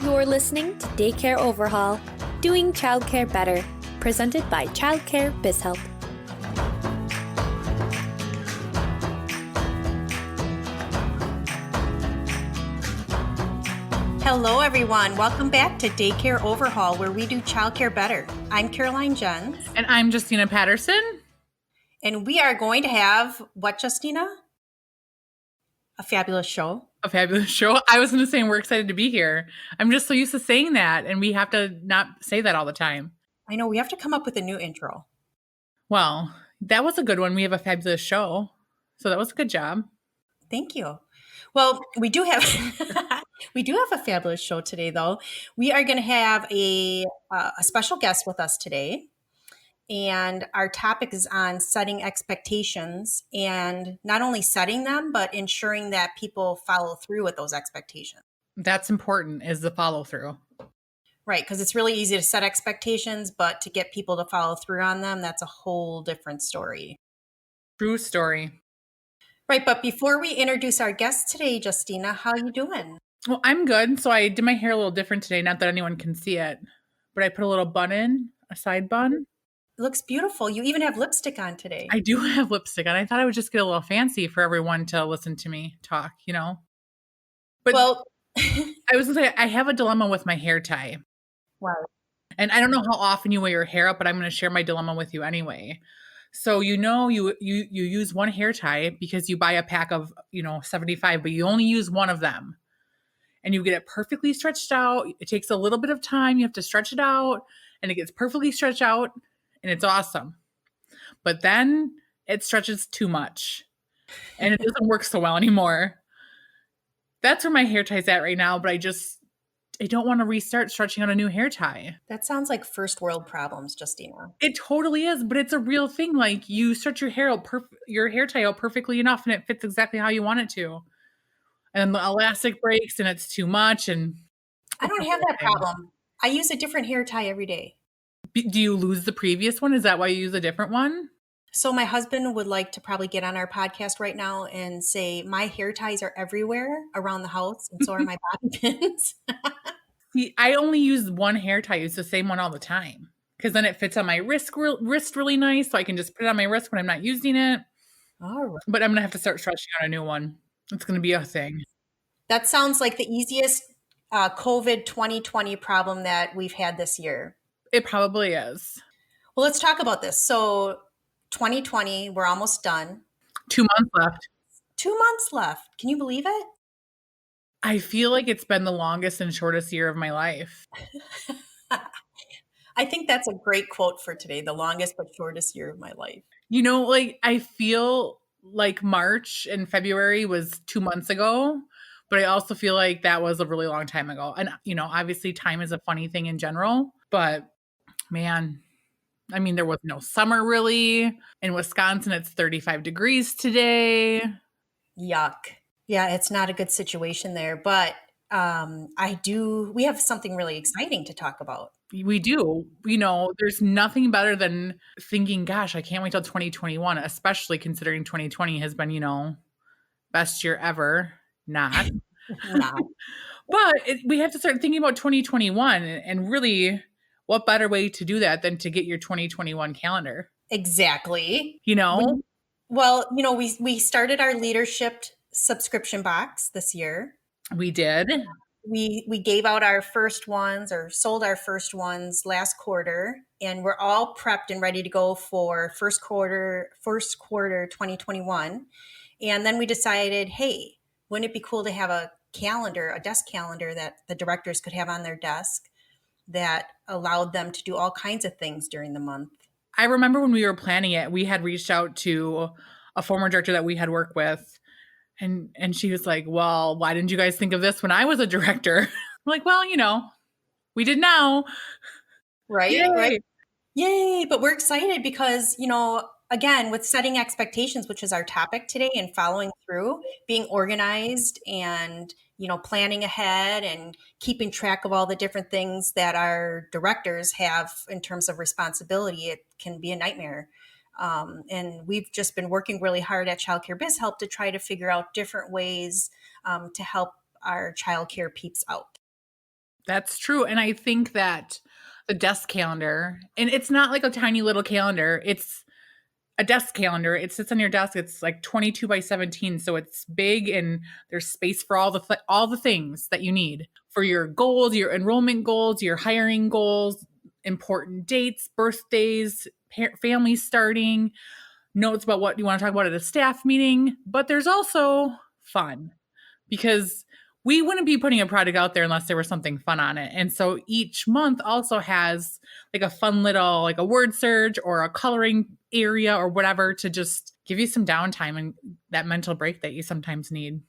You're listening to Daycare Overhaul, doing childcare better, presented by Childcare BizHelp. Hello, everyone. Welcome back to Daycare Overhaul, where we do childcare better. I'm Caroline Jens. And I'm Justina Patterson. And we are going to have, what, Justina? A fabulous show. A fabulous show. I was going to say we're excited to be here. I'm just so used to saying that, and we have to not say that all the time. I know, we have to come up with a new intro. Well, that was a good one. We have a fabulous show. So that was a good job. Thank you. Well, we do have a fabulous show today, though. We are going to have a special guest with us today. And our topic is on setting expectations, and not only setting them, but ensuring that people follow through with those expectations. That's important, is the follow through. Right, because it's really easy to set expectations, but to get people to follow through on them, that's a whole different story. True story. Right, but before we introduce our guest today, Justina, how are you doing? Well, I'm good. So I did my hair a little different today. Not that anyone can see it, but I put a little bun in, a side bun. It looks beautiful. You even have lipstick on today. I do have lipstick on. I thought I would just get a little fancy for everyone to listen to me talk, you know? But well, I was going to say, I have a dilemma with my hair tie. Wow. And I don't know how often you wear your hair up, but I'm going to share my dilemma with you anyway. So, you use one hair tie because you buy a pack of, 75, but you only use one of them. And you get it perfectly stretched out. It takes a little bit of time. You have to stretch it out, and it gets perfectly stretched out, and it's awesome. But then it stretches too much, and it doesn't work so well anymore. That's where my hair tie's at right now, but I don't want to restart stretching out a new hair tie. That sounds like first world problems, Justina. It totally is, but it's a real thing. Like, you stretch your hair tie out perfectly enough, and it fits exactly how you want it to. And the elastic breaks, and it's too much. And I don't have that problem. I use a different hair tie every day. Do you lose the previous one? Is that why you use a different one? So my husband would like to probably get on our podcast right now and say, my hair ties are everywhere around the house, and so are my bobby pins. See, I only use one hair tie. I use the same one all the time because then it fits on my wrist really nice, so I can just put it on my wrist when I'm not using it. All right. But I'm going to have to start stretching out a new one. It's going to be a thing. That sounds like the easiest COVID 2020 problem that we've had this year. It probably is. Well, let's talk about this. So 2020, we're almost done. 2 months left. 2 months left. Can you believe it? I feel like it's been the longest and shortest year of my life. I think that's a great quote for today. The longest but shortest year of my life. I feel like March and February was 2 months ago, but I also feel like that was a really long time ago. And, obviously time is a funny thing in general, but man, there was no summer really. In Wisconsin, it's 35 degrees today. Yuck. Yeah, it's not a good situation there, but we have something really exciting to talk about. We do. There's nothing better than thinking, gosh, I can't wait till 2021, especially considering 2020 has been, best year ever. Not. But we have to start thinking about 2021, and really, what better way to do that than to get your 2021 calendar? Exactly. We started our leadership subscription box this year. We did. We gave out our first ones, or sold our first ones last quarter, and we're all prepped and ready to go for first quarter 2021. And then we decided, hey, wouldn't it be cool to have a desk calendar that the directors could have on their desk that allowed them to do all kinds of things during the month. I remember when we were planning it, we had reached out to a former director that we had worked with, and she was like, well, why didn't you guys think of this when I was a director? I'm like, well, we did now. Right. Yay. Right. Yay. But we're excited because, again, with setting expectations, which is our topic today, and following through, being organized and, planning ahead and keeping track of all the different things that our directors have in terms of responsibility, it can be a nightmare. And we've just been working really hard at Childcare BizHelp to try to figure out different ways to help our childcare peeps out. That's true. And I think that the desk calendar, and it's not like a tiny little calendar, it's a desk calendar. It sits on your desk. It's like 22 by 17. So it's big and there's space for all the things that you need for your goals, your enrollment goals, your hiring goals, important dates, birthdays, family starting, notes about what you want to talk about at a staff meeting. But there's also fun because we wouldn't be putting a product out there unless there was something fun on it. And so each month also has like a fun little, like a word search or a coloring area or whatever to just give you some downtime and that mental break that you sometimes need.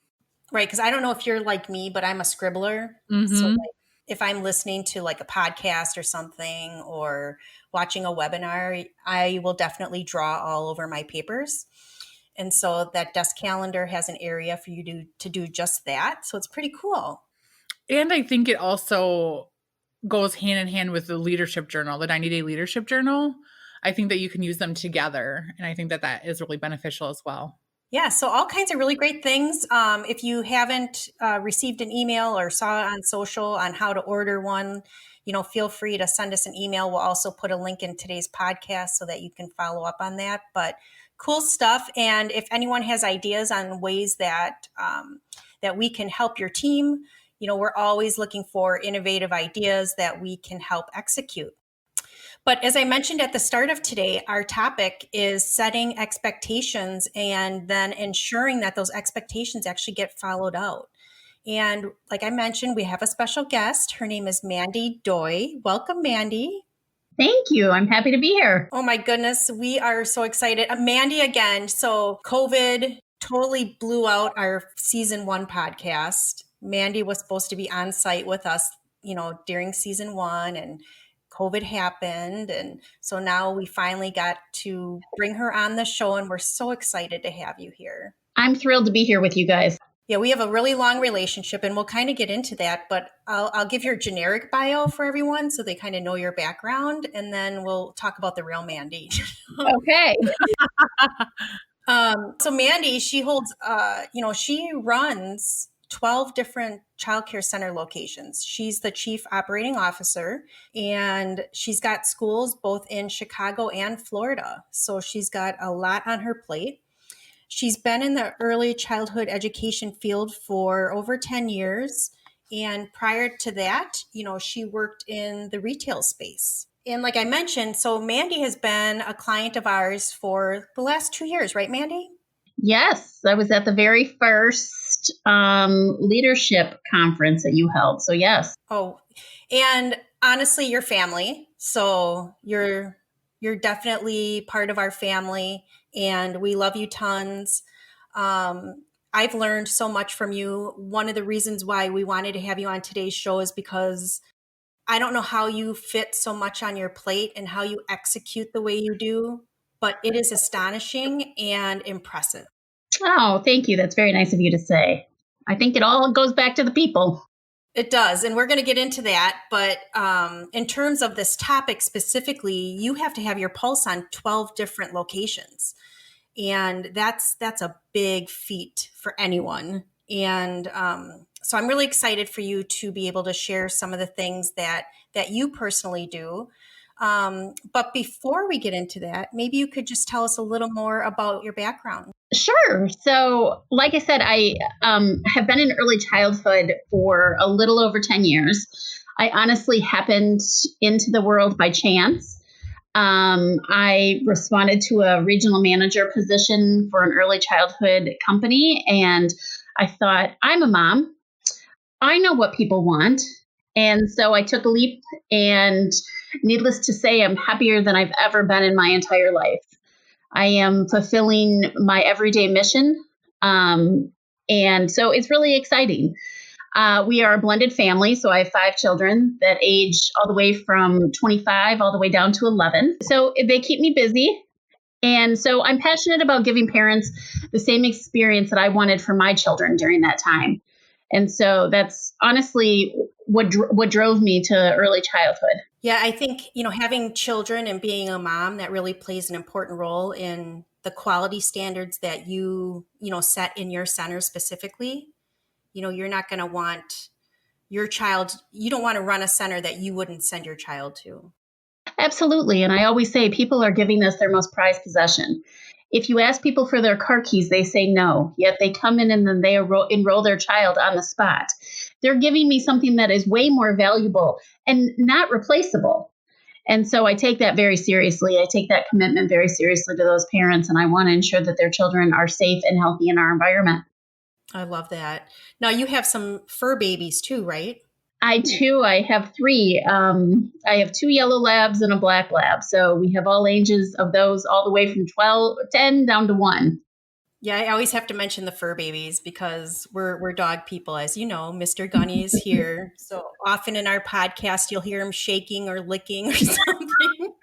Right. Because I don't know if you're like me, but I'm a scribbler. So Mm-hmm. like, if I'm listening to like a podcast or something or watching a webinar, I will definitely draw all over my papers. And so that desk calendar has an area for you to do just that. So it's pretty cool. And I think it also goes hand in hand with the leadership journal, the 90-day leadership journal. I think that you can use them together. And I think that that is really beneficial as well. Yeah, so all kinds of really great things. If you haven't received an email or saw on social on how to order one, feel free to send us an email. We'll also put a link in today's podcast so that you can follow up on that. But cool stuff. And if anyone has ideas on ways that that we can help your team, we're always looking for innovative ideas that we can help execute. But as I mentioned at the start of today, our topic is setting expectations and then ensuring that those expectations actually get followed out. And like I mentioned, we have a special guest. Her name is Mandy Doy. Welcome, Mandy. Thank you. I'm happy to be here. Oh my goodness, we are so excited. Mandy again. So COVID totally blew out our season 1 podcast. Mandy was supposed to be on site with us, during season 1, and COVID happened. And so now we finally got to bring her on the show, and we're so excited to have you here. I'm thrilled to be here with you guys. Yeah, we have a really long relationship, and we'll kind of get into that, but I'll give your generic bio for everyone so they kind of know your background, and then we'll talk about the real Mandy. Okay. So Mandy, she holds, she runs 12 different childcare center locations. She's the chief operating officer, and she's got schools both in Chicago and Florida. So she's got a lot on her plate. She's been in the early childhood education field for over 10 years. And prior to that, she worked in the retail space. And like I mentioned, so Mandy has been a client of ours for the last 2 years, right, Mandy? Yes, I was at the very first leadership conference that you held. So yes. Oh, and honestly, you're family. So you're definitely part of our family, and we love you tons. I've learned so much from you. One of the reasons why we wanted to have you on today's show is because I don't know how you fit so much on your plate and how you execute the way you do, but it is astonishing and impressive. Oh, thank you. That's very nice of you to say. I think it all goes back to the people. It does. And we're going to get into that. But in terms of this topic specifically, you have to have your pulse on 12 different locations. And that's a big feat for anyone. And so I'm really excited for you to be able to share some of the things that you personally do. But before we get into that, maybe you could just tell us a little more about your background. Sure. So, like I said, I have been in early childhood for a little over 10 years. I honestly happened into the world by chance. I responded to a regional manager position for an early childhood company, and I thought, I'm a mom. I know what people want. And so I took a leap, and needless to say, I'm happier than I've ever been in my entire life. I am fulfilling my everyday mission. And so it's really exciting. We are a blended family. So I have 5 children that age all the way from 25 all the way down to 11. So they keep me busy. And so I'm passionate about giving parents the same experience that I wanted for my children during that time. And so that's honestly what drove me to early childhood. Yeah, I think, having children and being a mom, that really plays an important role in the quality standards that you set in your center specifically. You're not going to want your child, you don't want to run a center that you wouldn't send your child to. Absolutely. And I always say people are giving us their most prized possession. If you ask people for their car keys, they say no. Yet they come in and then they enroll their child on the spot. They're giving me something that is way more valuable and not replaceable. And so I take that very seriously. I take that commitment very seriously to those parents, and I want to ensure that their children are safe and healthy in our environment. I love that. Now you have some fur babies too, right? I do. I have 3. I have 2 yellow labs and a black lab. So we have all ages of those, all the way from 10 down to 1. Yeah, I always have to mention the fur babies because we're dog people, as you know. Mr. Gunny is here. So often in our podcast, you'll hear him shaking or licking or something.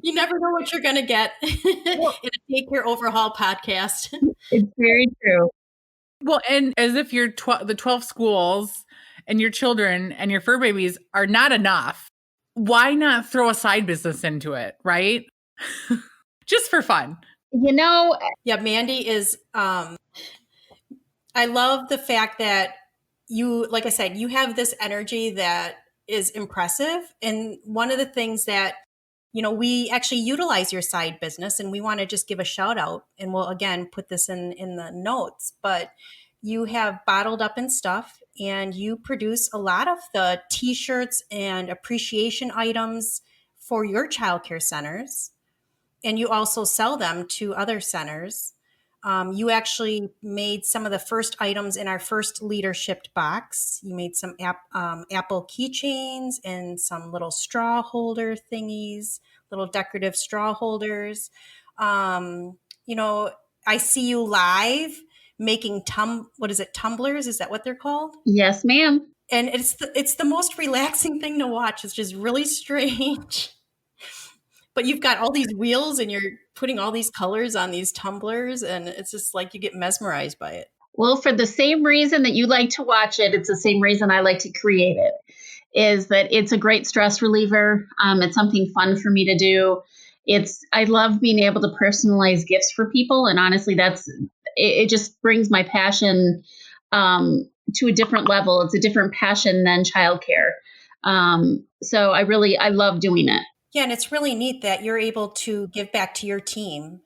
You never know what you're going to get in a Daycare Overhaul podcast. It's very true. Well, and as if your the 12 schools and your children and your fur babies are not enough, why not throw a side business into it, right? Just for fun. You know, Yeah, Mandy is, I love the fact that you, like I said, you have this energy that is impressive. And one of the things that, we actually utilize your side business, and we want to just give a shout out, and we'll again put this in the notes, but you have Bottled Up and Stuff, and you produce a lot of the t-shirts and appreciation items for your childcare centers. And you also sell them to other centers. You actually made some of the first items in our first leadership box. You made some apple keychains and some little straw holder thingies, little decorative straw holders. I see you live making tumblers? Is that what they're called? Yes, ma'am. And it's the most relaxing thing to watch. It's just really strange. But you've got all these wheels and you're putting all these colors on these tumblers, and it's just like you get mesmerized by it. Well, for the same reason that you like to watch it, it's the same reason I like to create it, is that it's a great stress reliever. It's something fun for me to do. I love being able to personalize gifts for people. And honestly, it just brings my passion to a different level. It's a different passion than childcare. So I love doing it. Yeah, and it's really neat that you're able to give back to your team,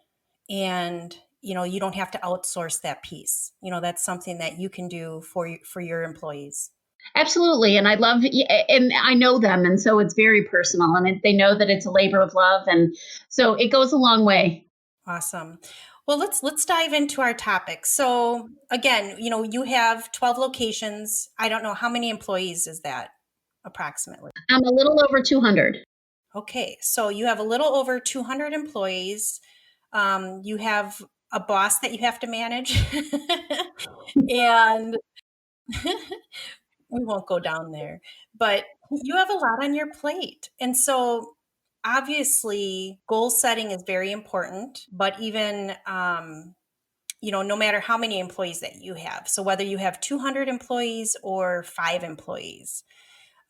and you don't have to outsource that piece. That's something that you can do for your employees. Absolutely. And and I know them, and so it's very personal, and they know that it's a labor of love, and so it goes a long way. Awesome. Well, let's dive into our topic. So again, you have 12 locations. I don't know, how many employees is that approximately? I'm a little over 200. Okay, so you have a little over 200 employees. You have a boss that you have to manage, and we won't go down there, but you have a lot on your plate. And so obviously goal setting is very important, but even, no matter how many employees that you have, so whether you have 200 employees or 5 employees,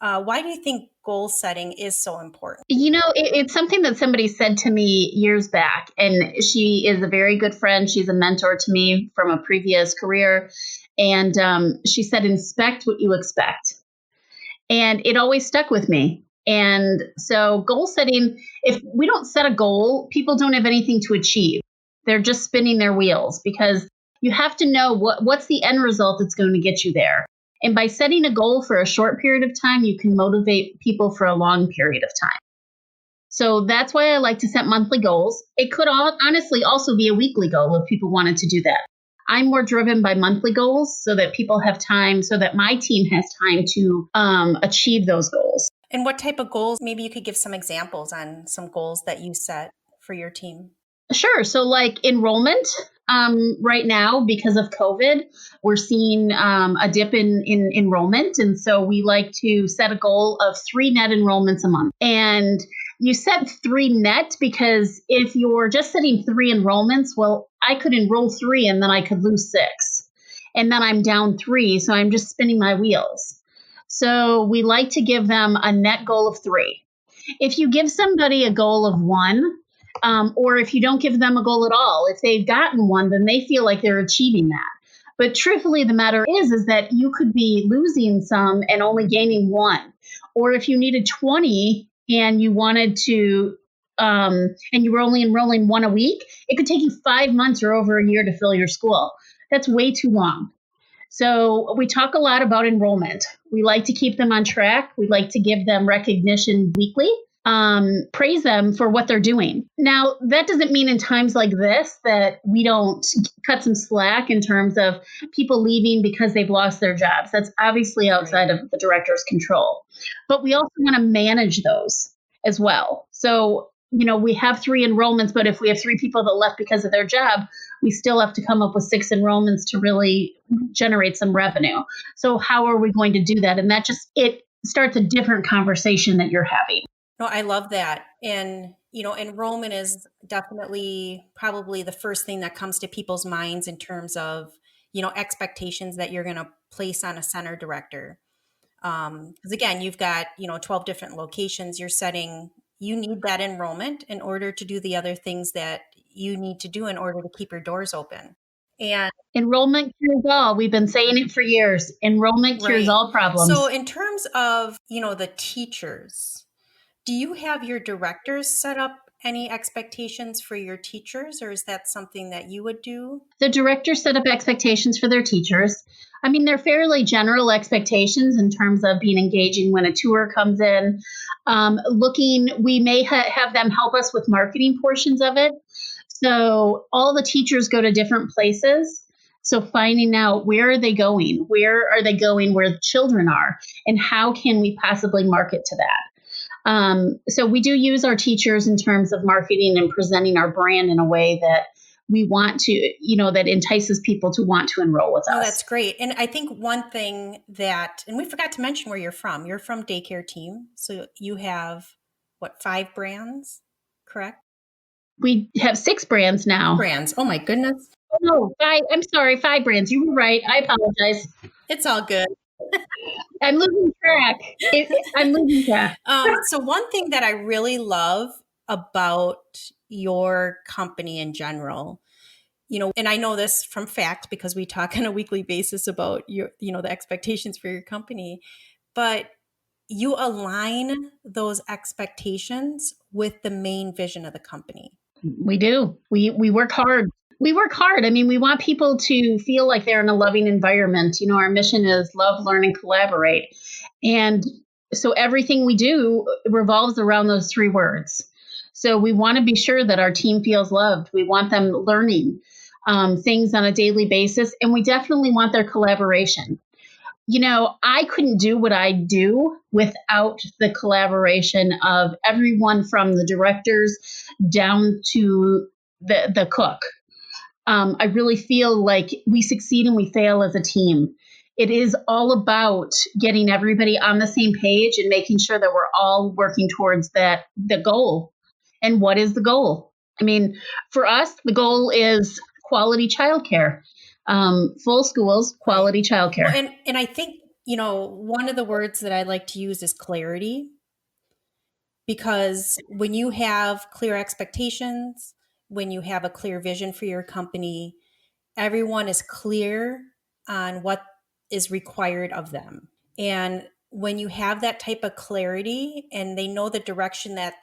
why do you think goal setting is so important? It's something that somebody said to me years back, and she is a very good friend. She's a mentor to me from a previous career. And she said, inspect what you expect. And it always stuck with me. And so goal setting, if we don't set a goal, people don't have anything to achieve. They're just spinning their wheels, because you have to know what's the end result that's going to get you there. And by setting a goal for a short period of time, you can motivate people for a long period of time. So that's why I like to set monthly goals. It could honestly also be a weekly goal if people wanted to do that. I'm more driven by monthly goals so that people have time, so that my team has time to achieve those goals. And what type of goals? Maybe you could give some examples on some goals that you set for your team. Sure. So like enrollment, right now, because of COVID, we're seeing a dip in enrollment. And so we like to set a goal of 3 net enrollments a month. And you set 3 net because if you're just setting 3 enrollments, well, I could enroll 3 and then I could lose 6. And then I'm down 3. So I'm just spinning my wheels. So we like to give them a net goal of 3. If you give somebody a goal of 1, or if you don't give them a goal at all, if they've gotten 1, then they feel like they're achieving that. But truthfully, the matter is that you could be losing some and only gaining one. Or if you needed 20 and you wanted to, and you were only enrolling one a week, it could take you 5 months or over a year to fill your school. That's way too long. So we talk a lot about enrollment. We like to keep them on track. We like to give them recognition weekly. Praise them for what they're doing. Now, that doesn't mean in times like this that we don't cut some slack in terms of people leaving because they've lost their jobs. That's obviously outside of the director's control. But we also want to manage those as well. So, we have 3 enrollments, but if we have 3 people that left because of their job, we still have to come up with 6 enrollments to really generate some revenue. So how are we going to do that? And it starts a different conversation that you're having. No, I love that. And, enrollment is definitely probably the first thing that comes to people's minds in terms of, expectations that you're going to place on a center director. Because again, you've got, 12 different locations. You need that enrollment in order to do the other things that you need to do in order to keep your doors open. And enrollment cures all. We've been saying it for years. Enrollment cures all problems. So in terms of, the teachers, do you have your directors set up any expectations for your teachers, or is that something that you would do? The directors set up expectations for their teachers. I mean, they're fairly general expectations in terms of being engaging when a tour comes in. We may have them help us with marketing portions of it. So all the teachers go to different places. So finding out where are they going where the children are, and how can we possibly market to that? So we do use our teachers in terms of marketing and presenting our brand in a way that we want to, that entices people to want to enroll with us. Oh, that's great. And I think one thing and we forgot to mention where you're from. You're from Daycare Team. So you have, 5 brands, correct? We have 6 brands now. Brands. Oh my goodness. Oh, no, 5. I'm sorry, 5 brands. You were right. I apologize. It's all good. I'm losing track. So one thing that I really love about your company in general, and I know this from fact because we talk on a weekly basis about your, the expectations for your company, but you align those expectations with the main vision of the company. We do. We work hard. I mean, we want people to feel like they're in a loving environment. Our mission is love, learn, and collaborate. And so everything we do revolves around those 3 words. So we want to be sure that our team feels loved. We want them learning things on a daily basis. And we definitely want their collaboration. I couldn't do what I do without the collaboration of everyone from the directors down to the cook. I really feel like we succeed and we fail as a team. It is all about getting everybody on the same page and making sure that we're all working towards the goal. And what is the goal? I mean, for us, the goal is quality childcare. Full schools, quality childcare. Well, and I think, one of the words that I like to use is clarity, because when you have clear expectations, when you have a clear vision for your company, everyone is clear on what is required of them. And when you have that type of clarity and they know the direction that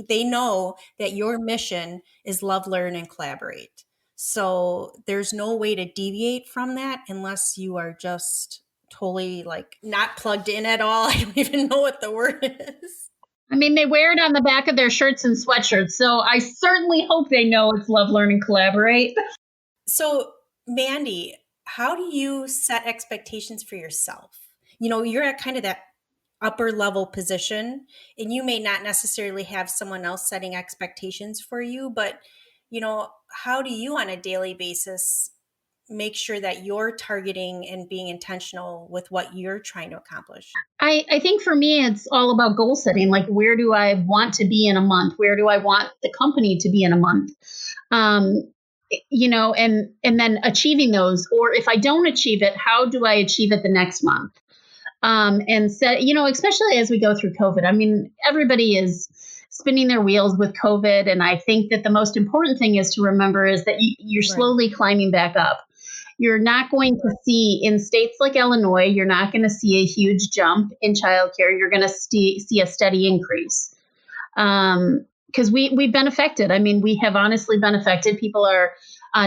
they know that your mission is love, learn, and collaborate. So there's no way to deviate from that unless you are just totally not plugged in at all. I don't even know what the word is. I mean, they wear it on the back of their shirts and sweatshirts. So I certainly hope they know it's love, learn, and collaborate. So Mandy, how do you set expectations for yourself? You're at kind of that upper level position, and you may not necessarily have someone else setting expectations for you, but how do you on a daily basis make sure that you're targeting and being intentional with what you're trying to accomplish? I think for me, it's all about goal setting. Like, where do I want to be in a month? Where do I want the company to be in a month? And then achieving those, or if I don't achieve it, how do I achieve it the next month? And set, especially as we go through COVID, I mean, everybody is spinning their wheels with COVID. And I think that the most important thing is to remember is that you're slowly climbing back up. You're not going to see in states like Illinois, you're not going to see a huge jump in childcare. You're going to see a steady increase. Because we've been affected. I mean, we have honestly been affected. People are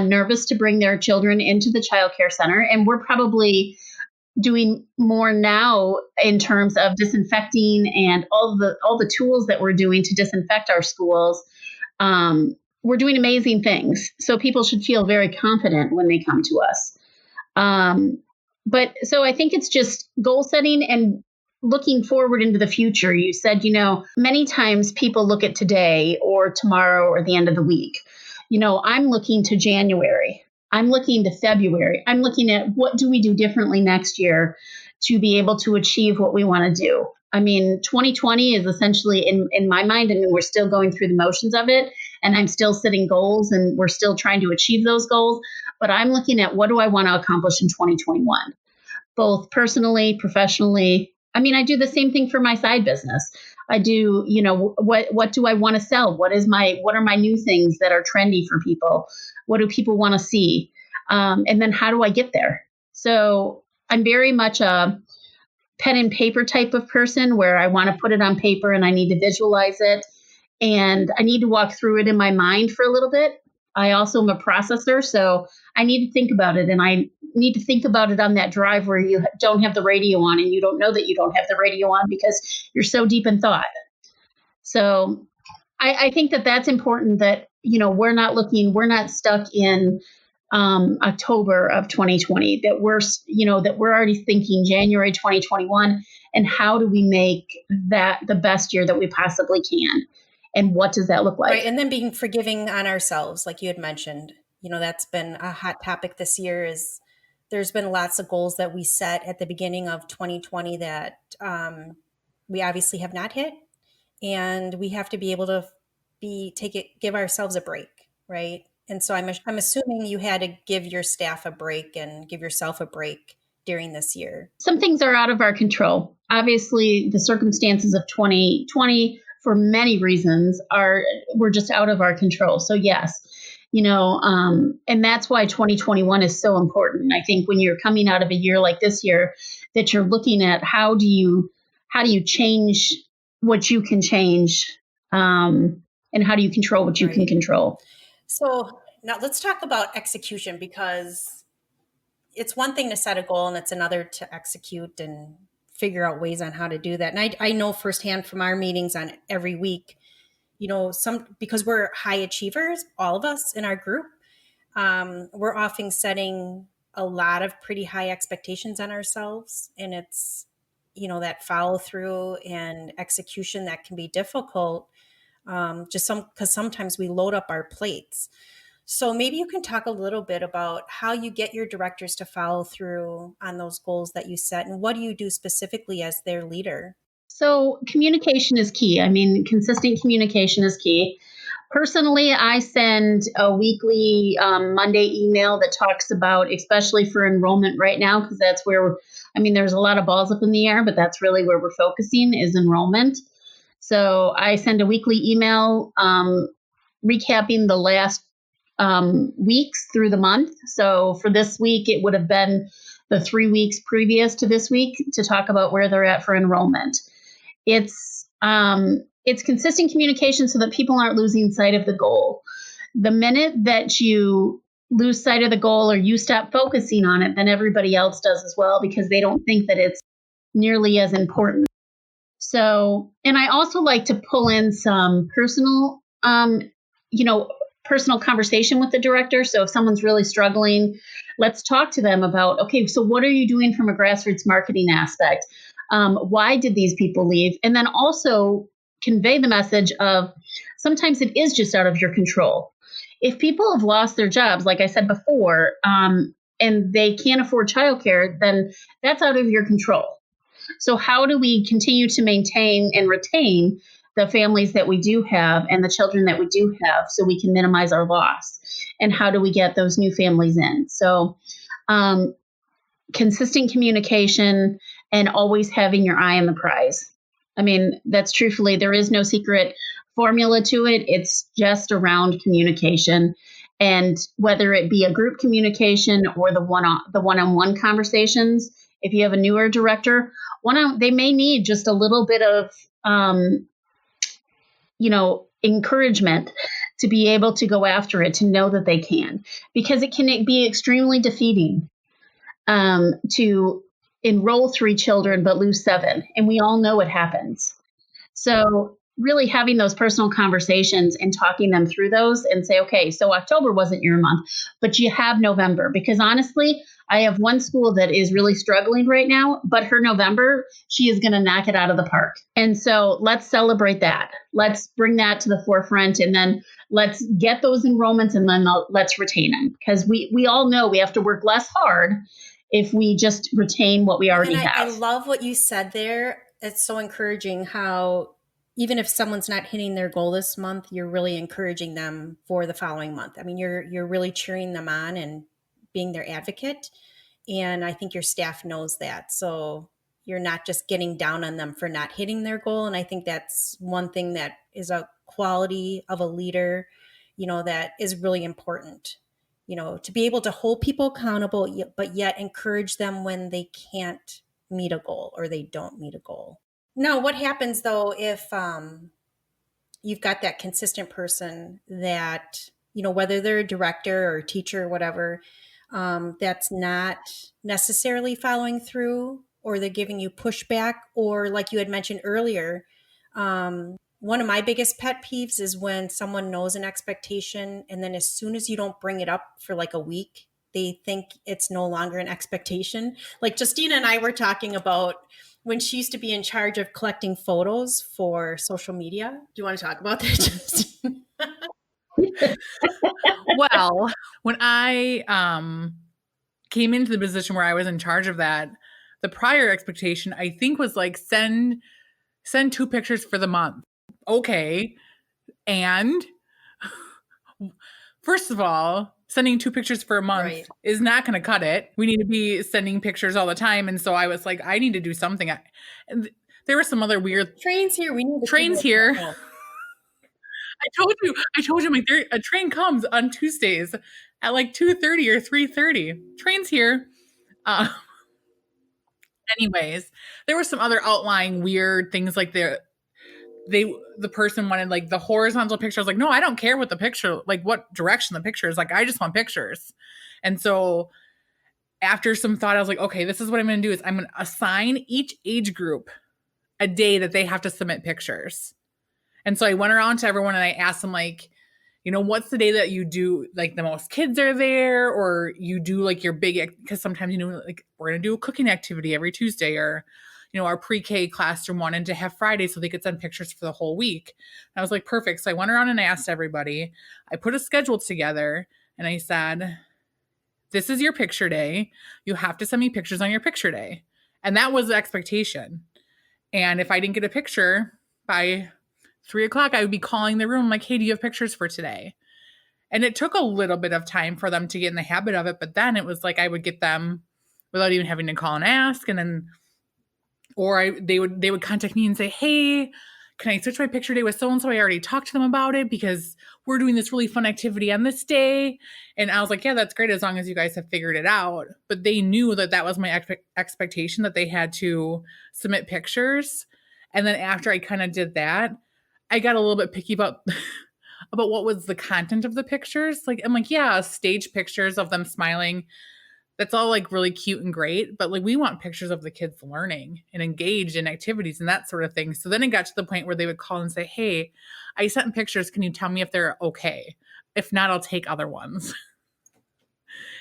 nervous to bring their children into the childcare center, and we're probably doing more now in terms of disinfecting and all the tools that we're doing to disinfect our schools. We're doing amazing things, so people should feel very confident when they come to us. But so I think it's just goal setting and looking forward into the future. You said, many times people look at today or tomorrow or the end of the week. I'm looking to January. I'm looking to February. I'm looking at what do we do differently next year to be able to achieve what we want to do. I mean, 2020 is essentially in my mind, and we're still going through the motions of it, and I'm still setting goals and we're still trying to achieve those goals. But I'm looking at what do I want to accomplish in 2021, both personally, professionally. I mean, I do the same thing for my side business. I do, what do I want to sell? What are my new things that are trendy for people? What do people want to see? And then how do I get there? So I'm very much a pen and paper type of person where I want to put it on paper and I need to visualize it and I need to walk through it in my mind for a little bit. I also am a processor, so I need to think about it, and I need to think about it on that drive where you don't have the radio on and you don't know that you don't have the radio on because you're so deep in thought. So I think that that's important, that, we're not stuck in October of 2020, that we're already thinking January 2021, and how do we make that the best year that we possibly can? And what does that look like? Right. And then being forgiving on ourselves, like you had mentioned, that's been a hot topic this year. Is there's been lots of goals that we set at the beginning of 2020 that we obviously have not hit. And we have to be able to give ourselves a break. Right. And so I'm assuming you had to give your staff a break and give yourself a break during this year. Some things are out of our control. Obviously, the circumstances of 2020, for many reasons, were just out of our control. So yes, and that's why 2021 is so important. I think when you're coming out of a year like this year, that you're looking at how do you change what you can change, and how do you control what you can control. So now let's talk about execution, because it's one thing to set a goal and it's another to execute and figure out ways on how to do that. And I know firsthand from our meetings on every week, because we're high achievers, all of us in our group, we're often setting a lot of pretty high expectations on ourselves. And it's, that follow through and execution that can be difficult, because sometimes we load up our plates. So maybe you can talk a little bit about how you get your directors to follow through on those goals that you set, and what do you do specifically as their leader? So communication is key. I mean, consistent communication is key. Personally, I send a weekly Monday email that talks about, especially for enrollment right now, because that's where, there's a lot of balls up in the air, but that's really where we're focusing is enrollment. So I send a weekly email recapping the last weeks through the month. So for this week, it would have been the 3 weeks previous to this week to talk about where they're at for enrollment. It's consistent communication so that people aren't losing sight of the goal. The minute that you lose sight of the goal or you stop focusing on it, then everybody else does as well, because they don't think that it's nearly as important. So, and I also like to pull in some personal conversation with the director. So if someone's really struggling, let's talk to them about, okay, so what are you doing from a grassroots marketing aspect? Why did these people leave? And then also convey the message of sometimes it is just out of your control. If people have lost their jobs, like I said before, and they can't afford childcare, then that's out of your control. So how do we continue to maintain and retain the families that we do have and the children that we do have so we can minimize our loss? And how do we get those new families in? So consistent communication and always having your eye on the prize. That's truthfully, there is no secret formula to it. It's just around communication And whether it be a group communication or the one-on-one conversations, if you have a newer director, they may need just a little bit of encouragement to be able to go after it, to know that they can, because it can be extremely defeating to enroll 3 children but lose 7, and we all know what happens. So really having those personal conversations and talking them through those and say, okay, so October wasn't your month, but you have November. Because honestly, I have one school that is really struggling right now, but her November, she is going to knock it out of the park. And so let's celebrate that. Let's bring that to the forefront, and then let's get those enrollments, and then let's retain them. Because we all know we have to work less hard if we just retain what we already have. I love what you said there. It's so encouraging how even if someone's not hitting their goal this month, you're really encouraging them for the following month. I mean, you're really cheering them on and being their advocate. And I think your staff knows that. So you're not just getting down on them for not hitting their goal. And I think that's one thing that is a quality of a leader, that is really important, to be able to hold people accountable, but yet encourage them when they can't meet a goal or they don't meet a goal. Now, what happens though if you've got that consistent person that, whether they're a director or a teacher or whatever, that's not necessarily following through, or they're giving you pushback, or like you had mentioned earlier, one of my biggest pet peeves is when someone knows an expectation and then as soon as you don't bring it up for like a week, they think it's no longer an expectation. Like Justina and I were talking about when she used to be in charge of collecting photos for social media. Do you want to talk about that, Justina? Well, when I came into the position where I was in charge of that, the prior expectation, I think, was like send 2 pictures for the month. Okay. And first of all, sending 2 pictures for a month is not going to cut it. We need to be sending pictures all the time. And so I was like, I need to do something. And there were some other weird trains here. We need trains here. I told you, like, a train comes on Tuesdays at like 2:30 or 3:30. Trains here. Anyways, there were some other outlying weird things, like the person wanted like the horizontal picture. I was like, no, I don't care what the picture, like what direction the picture is. Like, I just want pictures. And so after some thought, I was like, okay, this is what I'm going to do is I'm going to assign each age group a day that they have to submit pictures. And so I went around to everyone and I asked them, like, what's the day that you do like the most kids are there, or you do like your big, because sometimes, like we're going to do a cooking activity every Tuesday, or, our pre-K classroom wanted to have Friday so they could send pictures for the whole week. And I was like, perfect. So I went around and I asked everybody, I put a schedule together and I said, this is your picture day. You have to send me pictures on your picture day. And that was the expectation. And if I didn't get a picture by 3:00, I would be calling the room like, hey, do you have pictures for today? And it took a little bit of time for them to get in the habit of it. But then it was like, I would get them without even having to call and ask. And then, they would contact me and say, hey, can I switch my picture day with so-and-so? I already talked to them about it because we're doing this really fun activity on this day. And I was like, yeah, that's great, as long as you guys have figured it out. But they knew that was my expectation, that they had to submit pictures. And then after I kind of did that, I got a little bit picky about what was the content of the pictures. Like, I'm like, yeah, stage pictures of them smiling. That's all like really cute and great. But like, we want pictures of the kids learning and engaged in activities and that sort of thing. So then it got to the point where they would call and say, hey, I sent pictures. Can you tell me if they're okay? If not, I'll take other ones.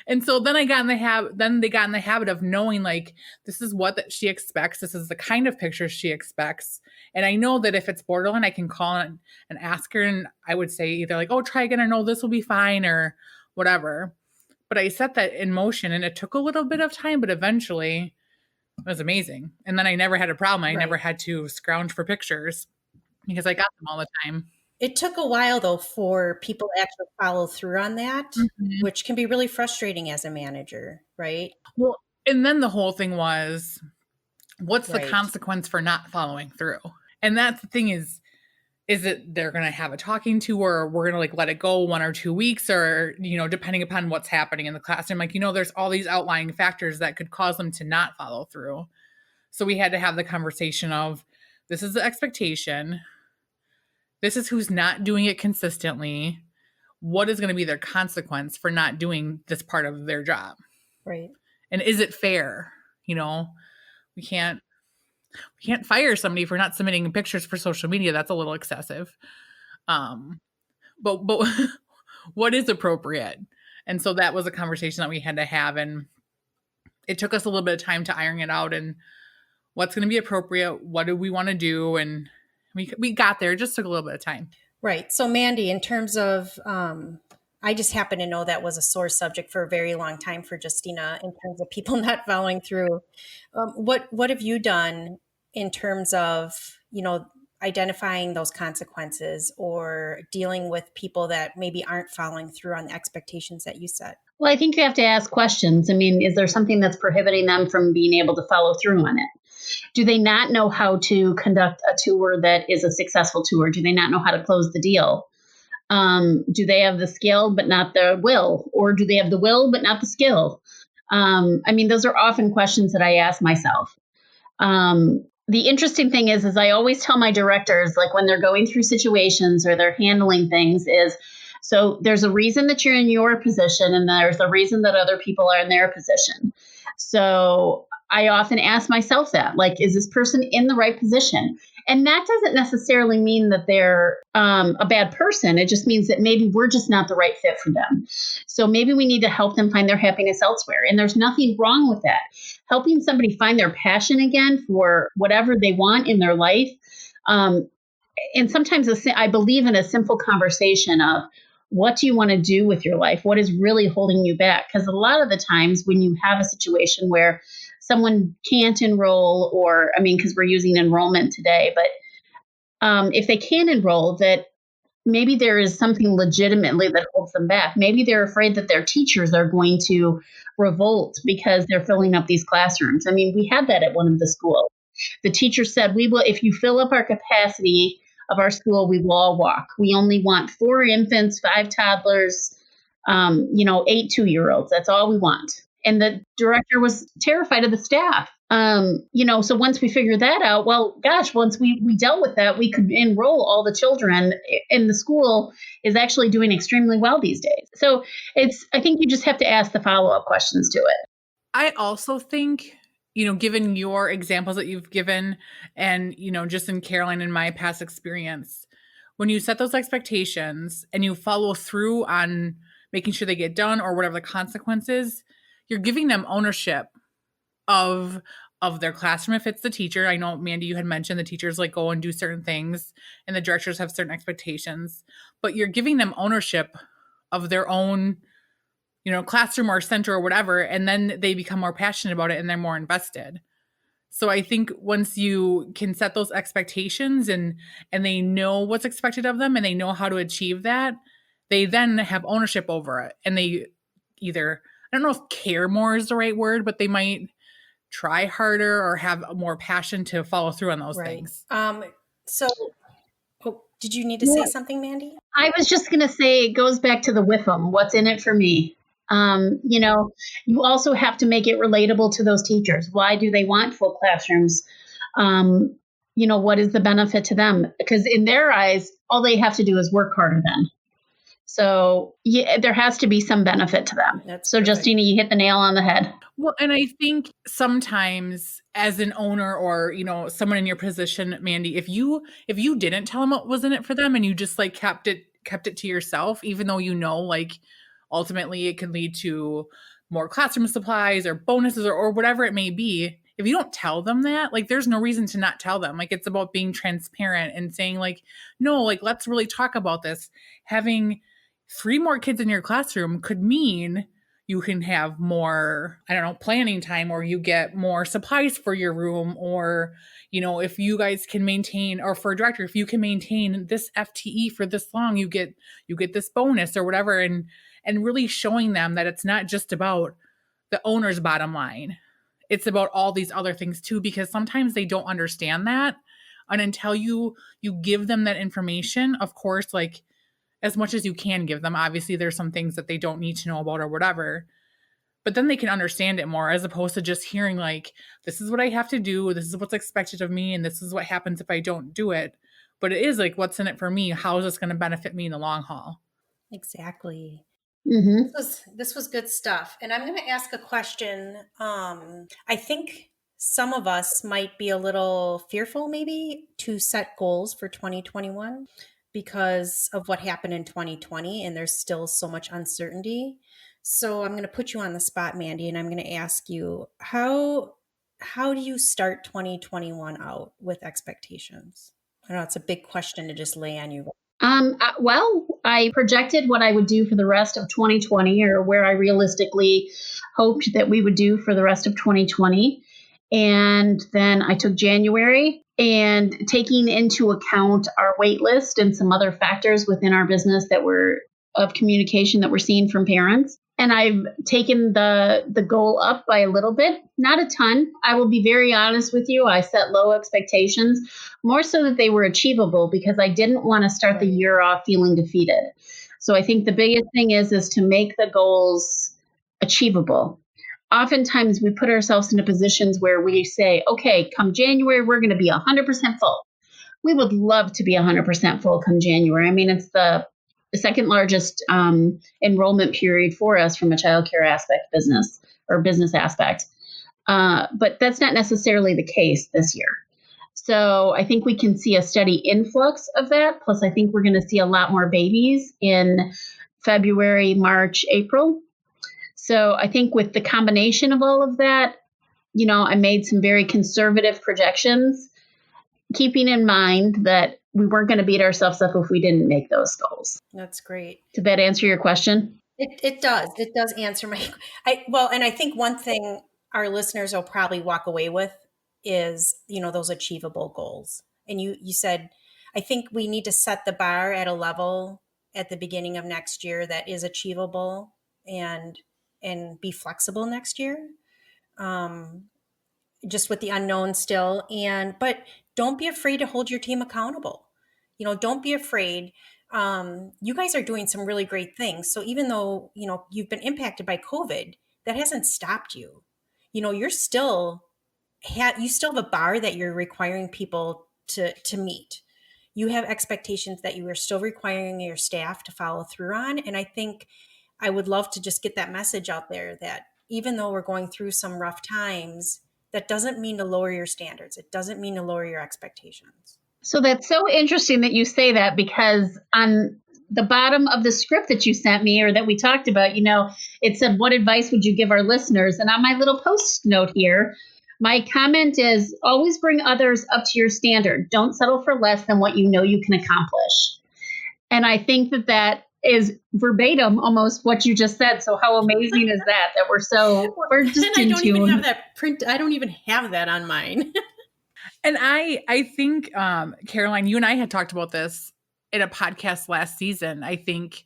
And so then they got in the habit of knowing, like, this is what that she expects. This is the kind of pictures she expects. And I know that if it's borderline, I can call and ask her. And I would say either like, oh, try again, or no, this will be fine, or whatever. But I set that in motion, and it took a little bit of time, but eventually it was amazing. And then I never had a problem. I never had to scrounge for pictures because I got them all the time. It took a while, though, for people to actually follow through on that, which can be really frustrating as a manager, right? Well, and then the whole thing was, what's the consequence for not following through? And that's the thing is, is it they're going to have a talking to, or we're going to like let it go 1 or 2 weeks, or, depending upon what's happening in the classroom, like, there's all these outlying factors that could cause them to not follow through. So we had to have the conversation of, this is the expectation. This is who's not doing it consistently. What is going to be their consequence for not doing this part of their job? Right. And is it fair? We can't fire somebody for not submitting pictures for social media. That's a little excessive. But what is appropriate? And so that was a conversation that we had to have. And it took us a little bit of time to iron it out and what's going to be appropriate. What do we want to do? And we got there. It just took a little bit of time. Right. So Mandy, in terms of, I just happen to know that was a sore subject for a very long time for Justina in terms of people not following through. What have you done in terms of, identifying those consequences or dealing with people that maybe aren't following through on the expectations that you set? Well, I think you have to ask questions. I mean, is there something that's prohibiting them from being able to follow through on it? Do they not know how to conduct a tour that is a successful tour? Do they not know how to close the deal? Do they have the skill but not the will? Or do they have the will but not the skill? Those are often questions that I ask myself. The interesting thing is I always tell my directors, like when they're going through situations or they're handling things, so there's a reason that you're in your position and there's a reason that other people are in their position. So I often ask myself that, like, is this person in the right position? And that doesn't necessarily mean that they're a bad person. It just means that maybe we're just not the right fit for them. So maybe we need to help them find their happiness elsewhere. And there's nothing wrong with that. Helping somebody find their passion again for whatever they want in their life. And sometimes I believe in a simple conversation of, what do you want to do with your life? What is really holding you back? Because a lot of the times when you have a situation where someone can't enroll, or, because we're using enrollment today, but if they can't enroll, that maybe there is something legitimately that holds them back. Maybe they're afraid that their teachers are going to revolt because they're filling up these classrooms. We had that at one of the schools. The teacher said, we will, if you fill up our capacity of our school, we will all walk. We only want 4 infants, 5 toddlers, 8 2-year-olds. That's all we want. And the director was terrified of the staff. So once we figured that out, well, gosh, once we dealt with that, we could enroll all the children, and the school is actually doing extremely well these days. So I think you just have to ask the follow-up questions to it. I also think, given your examples that you've given and, just in Caroline and my past experience, when you set those expectations and you follow through on making sure they get done or whatever the consequences, you're giving them ownership of their classroom. If it's the teacher, I know, Mandy, you had mentioned the teachers like go and do certain things and the directors have certain expectations, but you're giving them ownership of their own, classroom or center or whatever. And then they become more passionate about it and they're more invested. So I think once you can set those expectations and they know what's expected of them and they know how to achieve that, they then have ownership over it. And they either, I don't know if care more is the right word, but they might try harder or have more passion to follow through on those things. Did you need to say something, Mandy? I was just going to say, it goes back to the WIFM. What's in it for me? You also have to make it relatable to those teachers. Why do they want full classrooms? What is the benefit to them? Because in their eyes, all they have to do is work harder then. So there has to be some benefit to them. So perfect. Justina, you hit the nail on the head. Well, and I think sometimes as an owner or, someone in your position, Mandy, if you didn't tell them what was in it for them and you just like kept it to yourself, even though ultimately it could lead to more classroom supplies or bonuses or whatever it may be. If you don't tell them that, like, there's no reason to not tell them. Like, it's about being transparent and saying like, no, like, let's really talk about this. Having 3 more kids in your classroom could mean you can have more, planning time, or you get more supplies for your room, or, if you guys can maintain, or for a director, if you can maintain this FTE for this long, you get this bonus or whatever. And really showing them that it's not just about the owner's bottom line. It's about all these other things too, because sometimes they don't understand that. And until you give them that information, of course, like as much as you can give them, obviously there's some things that they don't need to know about or whatever, but then they can understand it more as opposed to just hearing like, this is what I have to do, this is what's expected of me, and this is what happens if I don't do it. But it is like, what's in it for me? How is this going to benefit me in the long haul? Exactly. Mm-hmm. This was good stuff. And I'm going to ask a question. I think some of us might be a little fearful maybe to set goals for 2021 because of what happened in 2020, and there's still so much uncertainty. So I'm going to put you on the spot, Mandy, and I'm going to ask you, how do you start 2021 out with expectations? I know it's a big question to just lay on you. Well, I projected what I would do for the rest of 2020, or where I realistically hoped that we would do for the rest of 2020. And then I took January, and taking into account our wait list and some other factors within our business that were of communication that we're seeing from parents. And I've taken the goal up by a little bit, not a ton. I will be very honest with you. I set low expectations, more so that they were achievable, because I didn't want to start the year off feeling defeated. So I think the biggest thing is to make the goals achievable. Oftentimes we put ourselves into positions where we say, okay, come January, we're going to be 100% full. We would love to be 100% full come January. I mean, it's the second largest enrollment period for us from a childcare aspect business aspect. But that's not necessarily the case this year. So I think we can see a steady influx of that. Plus, I think we're going to see a lot more babies in February, March, April. So I think with the combination of all of that, I made some very conservative projections, keeping in mind that we weren't going to beat ourselves up if we didn't make those goals. That's great. Did that answer your question? It does. It does answer and I think one thing our listeners will probably walk away with is, those achievable goals. And you said, I think we need to set the bar at a level at the beginning of next year that is achievable and be flexible next year. Just with the unknown still. But don't be afraid to hold your team accountable. Don't be afraid. You guys are doing some really great things. So even though, you've been impacted by COVID, that hasn't stopped you. You still have a bar that you're requiring people to meet. You have expectations that you are still requiring your staff to follow through on. And I think I would love to just get that message out there that even though we're going through some rough times, that doesn't mean to lower your standards. It doesn't mean to lower your expectations. So that's so interesting that you say that, because on the bottom of the script that you sent me, or that we talked about, it said, what advice would you give our listeners? And on my little post note here, my comment is, always bring others up to your standard. Don't settle for less than what you know you can accomplish. And I think that is verbatim almost what you just said. So how amazing is that we're just in tune. Even have that print. I don't even have that on mine. And I think, Caroline, you and I had talked about this in a podcast last season. I think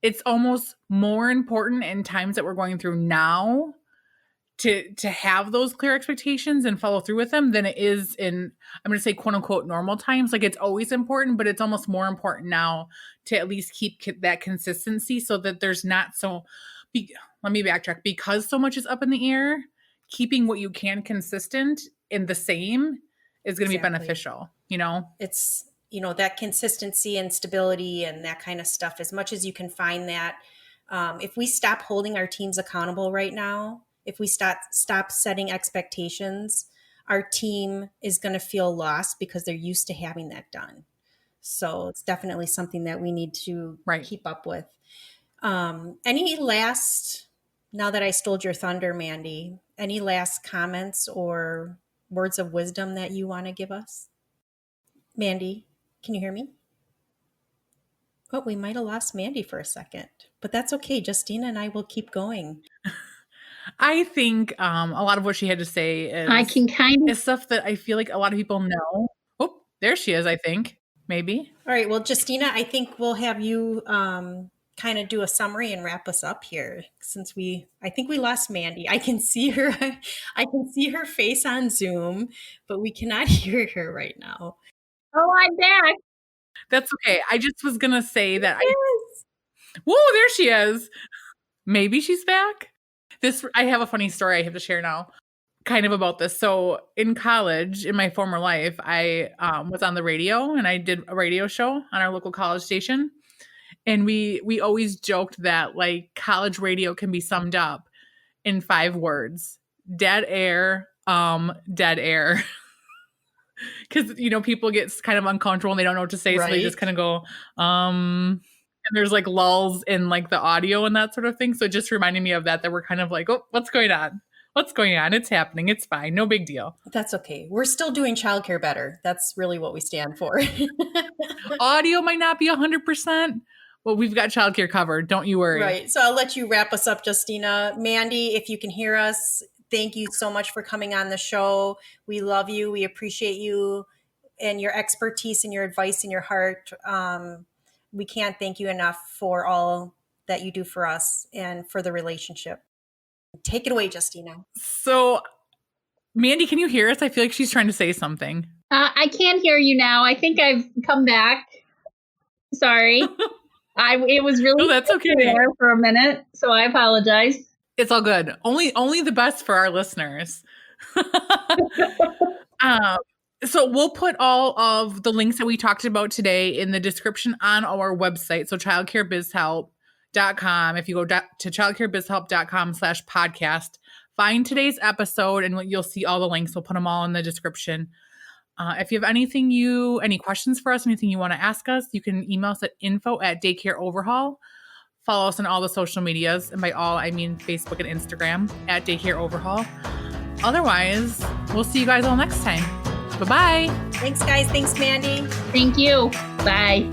it's almost more important in times that we're going through now to have those clear expectations and follow through with them than it is in, I'm going to say, quote unquote, normal times. Like, it's always important, but it's almost more important now to at least keep that consistency so that there's not let me backtrack. Because so much is up in the air, keeping what you can consistent in the same is going to be beneficial. It's, that consistency and stability and that kind of stuff, as much as you can find that. If we stop holding our teams accountable right now, if we stop setting expectations, our team is going to feel lost because they're used to having that done. So it's definitely something that we need to keep up with. Any last, now that I stole your thunder, Mandy, any last comments or words of wisdom that you want to give us? Mandy, can you hear me? Oh, we might have lost Mandy for a second, but that's okay. Justina and I will keep going. I think a lot of what she had to say is stuff that I feel like a lot of people know. Oh, there she is, I think. Maybe. All right. Well, Justina, I think we'll have you kind of do a summary and wrap us up here, since I think we lost Mandy. I can see her. I can see her face on Zoom, but we cannot hear her right now. Oh, I'm back. That's okay. I just was going to say that. Whoa, there she is. Maybe she's back. I have a funny story I have to share now, kind of about this. So in college, in my former life, I was on the radio, and I did a radio show on our local college station. And we always joked that like college radio can be summed up in 5 words: dead air, dead air. Because, people get kind of uncomfortable and they don't know what to say. Right. So they just kind of go, and there's like lulls in like the audio and that sort of thing. So it just reminded me of that we're kind of like, oh, what's going on? What's going on? It's happening. It's fine. No big deal. That's okay. We're still doing childcare better. That's really what we stand for. Audio might not be 100%. Well, we've got childcare covered. Don't you worry. Right. So I'll let you wrap us up, Justina. Mandy, if you can hear us, thank you so much for coming on the show. We love you. We appreciate you and your expertise and your advice and your heart. We can't thank you enough for all that you do for us and for the relationship. Take it away, Justina. So, Mandy, can you hear us? I feel like she's trying to say something. I can hear you now. I think I've come back. Sorry. It was really that's okay there for a minute, so I apologize. It's all good. Only the best for our listeners. So we'll put all of the links that we talked about today in the description on our website. So childcarebizhelp.com. If you go to childcarebizhelp.com/podcast, find today's episode and you'll see all the links. We'll put them all in the description. If you have any questions for us, anything you want to ask us, you can email us at info@Daycare Overhaul. Follow us on all the social medias. And by all, I mean Facebook and Instagram at Daycare Overhaul. Otherwise, we'll see you guys all next time. Bye-bye. Thanks, guys. Thanks, Mandy. Thank you. Bye.